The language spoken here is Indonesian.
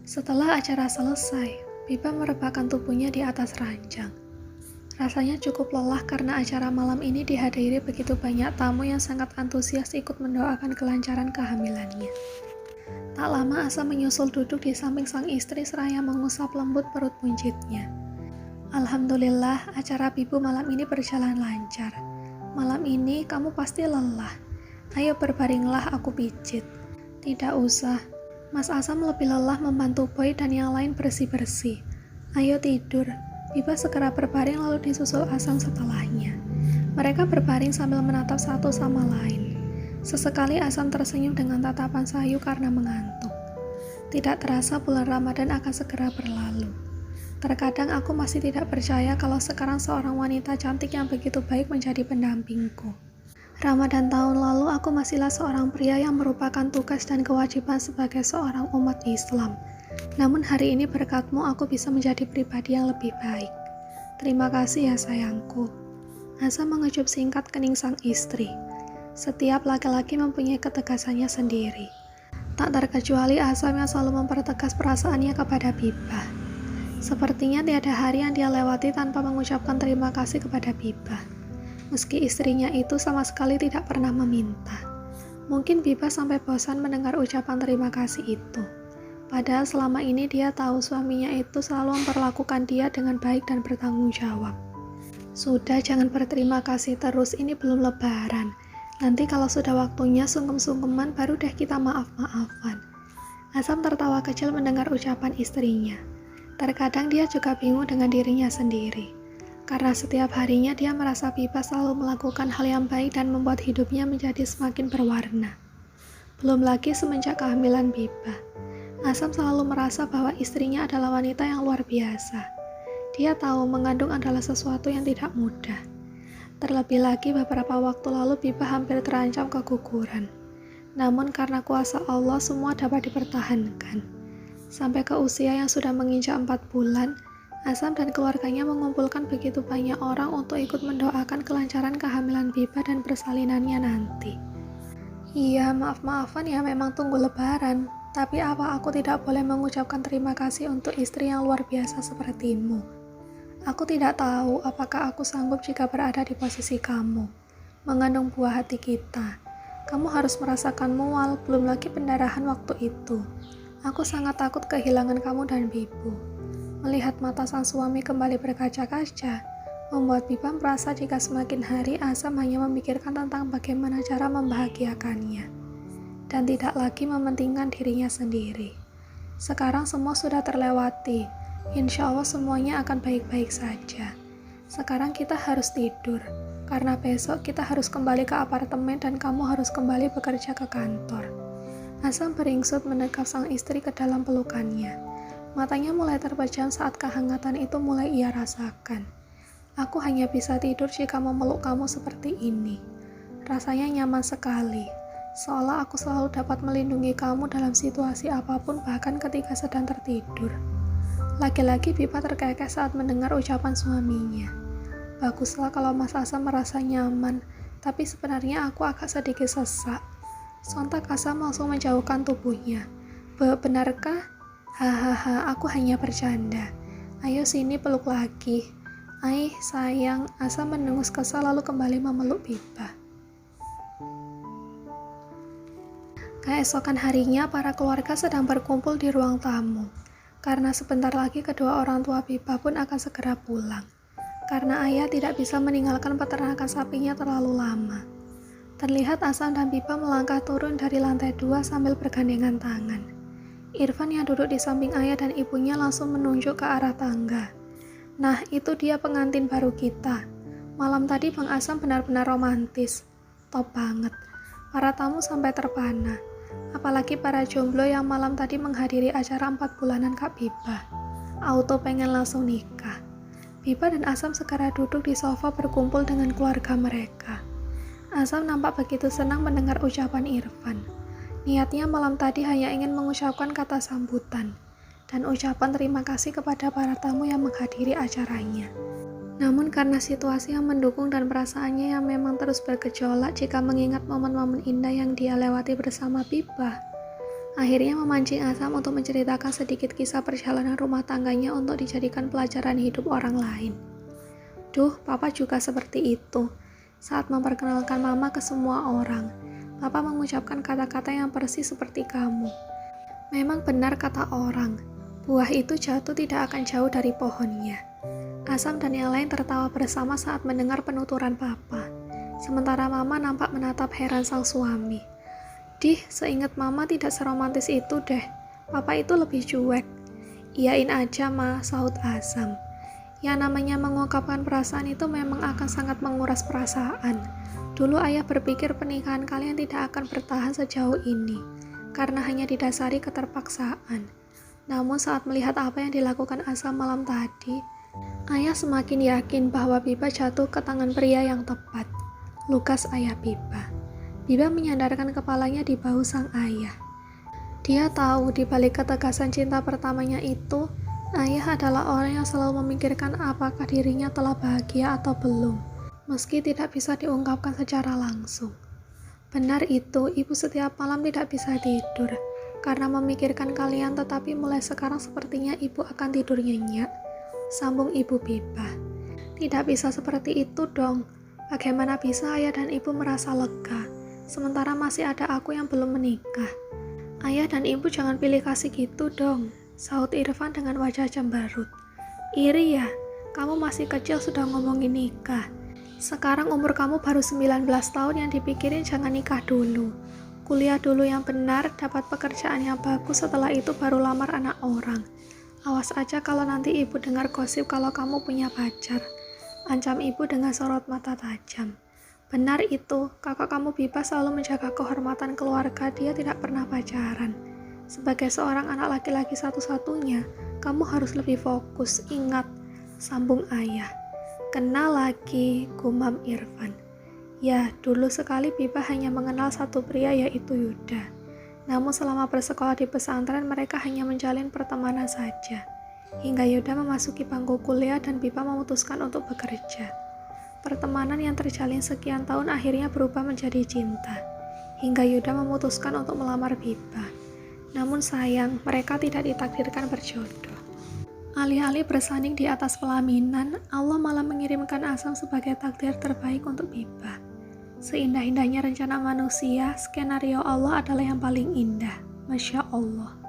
Setelah acara selesai, Biba merebahkan tubuhnya di atas ranjang. Rasanya cukup lelah karena acara malam ini dihadiri begitu banyak tamu yang sangat antusias ikut mendoakan kelancaran kehamilannya. Tak lama Asa menyusul duduk di samping sang istri seraya mengusap lembut perut buncitnya. Alhamdulillah, acara Bibu malam ini berjalan lancar. Malam ini kamu pasti lelah. Ayo berbaringlah, aku pijit. Tidak usah. Mas Asam lebih lelah membantu Boy dan yang lain bersih-bersih. Ayo tidur. Biba segera berbaring lalu disusul Asam setelahnya. Mereka berbaring sambil menatap satu sama lain. Sesekali Asam tersenyum dengan tatapan sayu karena mengantuk. Tidak terasa bulan Ramadan akan segera berlalu. Terkadang aku masih tidak percaya kalau sekarang seorang wanita cantik yang begitu baik menjadi pendampingku. Ramadan tahun lalu aku masihlah seorang pria yang merupakan tugas dan kewajiban sebagai seorang umat Islam. Namun hari ini berkatmu aku bisa menjadi pribadi yang lebih baik. Terima kasih ya sayangku. Asa mengecup singkat kening sang istri. Setiap laki-laki mempunyai ketegasannya sendiri. Tak terkecuali Asam yang selalu mempertegas perasaannya kepada Biba. Sepertinya tiada hari yang dia lewati tanpa mengucapkan terima kasih kepada Biba. Meski istrinya itu sama sekali tidak pernah meminta. Mungkin Biba sampai bosan mendengar ucapan terima kasih itu. Padahal selama ini dia tahu suaminya itu selalu memperlakukan dia dengan baik dan bertanggung jawab. Sudah, jangan berterima kasih terus, ini belum lebaran. Nanti kalau sudah waktunya sungkem-sungkeman baru deh kita maaf-maafan. Asam tertawa kecil mendengar ucapan istrinya. Terkadang dia juga bingung dengan dirinya sendiri. Karena setiap harinya dia merasa Biba selalu melakukan hal yang baik dan membuat hidupnya menjadi semakin berwarna. Belum lagi semenjak kehamilan Biba, Asam selalu merasa bahwa istrinya adalah wanita yang luar biasa. Dia tahu mengandung adalah sesuatu yang tidak mudah. Terlebih lagi beberapa waktu lalu Biba hampir terancam keguguran. Namun karena kuasa Allah semua dapat dipertahankan. Sampai ke usia yang sudah menginjak 4 bulan, Asam dan keluarganya mengumpulkan begitu banyak orang untuk ikut mendoakan kelancaran kehamilan Biba dan persalinannya nanti. Iya, maaf-maafan ya memang tunggu lebaran, tapi apa aku tidak boleh mengucapkan terima kasih untuk istri yang luar biasa sepertimu? Aku tidak tahu apakah aku sanggup jika berada di posisi kamu, mengandung buah hati kita. Kamu harus merasakan mual, belum lagi pendarahan waktu itu. Aku sangat takut kehilangan kamu dan Bibu. Melihat mata sang suami kembali berkaca-kaca, membuat Biba merasa jika semakin hari Asam hanya memikirkan tentang bagaimana cara membahagiakannya, dan tidak lagi mementingkan dirinya sendiri. Sekarang semua sudah terlewati, insya Allah semuanya akan baik-baik saja. Sekarang kita harus tidur, karena besok kita harus kembali ke apartemen dan kamu harus kembali bekerja ke kantor. Asam beringsut mendekap sang istri ke dalam pelukannya. Matanya mulai terpejam saat kehangatan itu mulai ia rasakan. Aku hanya bisa tidur jika memeluk kamu seperti ini. Rasanya nyaman sekali, seolah aku selalu dapat melindungi kamu dalam situasi apapun bahkan ketika sedang tertidur. Lagi-lagi Biba terkekeh saat mendengar ucapan suaminya. Baguslah kalau Mas Asam merasa nyaman, tapi sebenarnya aku agak sedikit sesak. Sontak Asam langsung menjauhkan tubuhnya. Benarkah? Hahaha, aku hanya bercanda. Ayo sini peluk lagi. Aih, sayang. Asam mendengus kesal lalu kembali memeluk Biba. Keesokan harinya, para keluarga sedang berkumpul di ruang tamu. Karena sebentar lagi kedua orang tua Biba pun akan segera pulang. Karena ayah tidak bisa meninggalkan peternakan sapinya terlalu lama. Terlihat Asam dan Biba melangkah turun dari lantai 2 sambil bergandengan tangan. Irfan yang duduk di samping ayah dan ibunya langsung menunjuk ke arah tangga. Nah, itu dia pengantin baru kita. Malam tadi Bang Asam benar-benar romantis. Top banget. Para tamu sampai terpana. Apalagi para jomblo yang malam tadi menghadiri acara 4 bulanan Kak Biba. Auto pengen langsung nikah. Biba dan Asam segera duduk di sofa berkumpul dengan keluarga mereka. Asam nampak begitu senang mendengar ucapan Irfan. Niatnya malam tadi hanya ingin mengucapkan kata sambutan dan ucapan terima kasih kepada para tamu yang menghadiri acaranya. Namun karena situasi yang mendukung dan perasaannya yang memang terus bergejolak jika mengingat momen-momen indah yang dia lewati bersama Biba, Akhirnya memancing Asam untuk menceritakan sedikit kisah perjalanan rumah tangganya untuk dijadikan pelajaran hidup orang lain. Duh, Papa juga seperti itu. Saat memperkenalkan Mama ke semua orang, Papa mengucapkan kata-kata yang persis seperti kamu. Memang benar kata orang, buah itu jatuh tidak akan jauh dari pohonnya. Asam dan yang lain tertawa bersama saat mendengar penuturan Papa. Sementara Mama nampak menatap heran sang suami. Dih, seingat Mama tidak seromantis itu deh. Papa itu lebih cuek. Iyain aja, Ma, sahut Asam. Yang namanya mengungkapkan perasaan itu memang akan sangat menguras perasaan. Dulu ayah berpikir pernikahan kalian tidak akan bertahan sejauh ini, karena hanya didasari keterpaksaan. Namun saat melihat apa yang dilakukan Asam malam tadi, ayah semakin yakin bahwa Biba jatuh ke tangan pria yang tepat. Lukas ayah Biba. Biba menyandarkan kepalanya di bahu sang ayah. Dia tahu di balik ketegasan cinta pertamanya itu, ayah adalah orang yang selalu memikirkan apakah dirinya telah bahagia atau belum, meski tidak bisa diungkapkan secara langsung. Benar itu, ibu setiap malam tidak bisa tidur, karena memikirkan kalian, tetapi mulai sekarang sepertinya ibu akan tidur nyenyak, sambung ibu Biba. Tidak bisa seperti itu dong, bagaimana bisa ayah dan ibu merasa lega, sementara masih ada aku yang belum menikah. Ayah dan ibu jangan pilih kasih gitu dong, sahut Irfan dengan wajah cemberut. Iri ya, kamu masih kecil sudah ngomongin nikah. Sekarang umur kamu baru 19 tahun, yang dipikirin jangan nikah dulu. Kuliah dulu yang benar, dapat pekerjaan yang bagus, setelah itu baru lamar anak orang. Awas aja kalau nanti ibu dengar gosip kalau kamu punya pacar. Ancam ibu dengan sorot mata tajam. Benar itu, kakak kamu Biba selalu menjaga kehormatan keluarga, dia tidak pernah pacaran. Sebagai seorang anak laki-laki satu-satunya, kamu harus lebih fokus, ingat, sambung ayah. Kena lagi, gumam Irfan. Ya, dulu sekali Biba hanya mengenal satu pria, yaitu Yuda. Namun selama bersekolah di pesantren, mereka hanya menjalin pertemanan saja. Hingga Yuda memasuki bangku kuliah dan Biba memutuskan untuk bekerja. Pertemanan yang terjalin sekian tahun akhirnya berubah menjadi cinta. Hingga Yuda memutuskan untuk melamar Biba. Namun sayang, mereka tidak ditakdirkan berjodoh. Alih-alih bersanding di atas pelaminan, Allah malah mengirimkan Asam sebagai takdir terbaik untuk Biba. Seindah-indahnya rencana manusia, skenario Allah adalah yang paling indah. Masya Allah.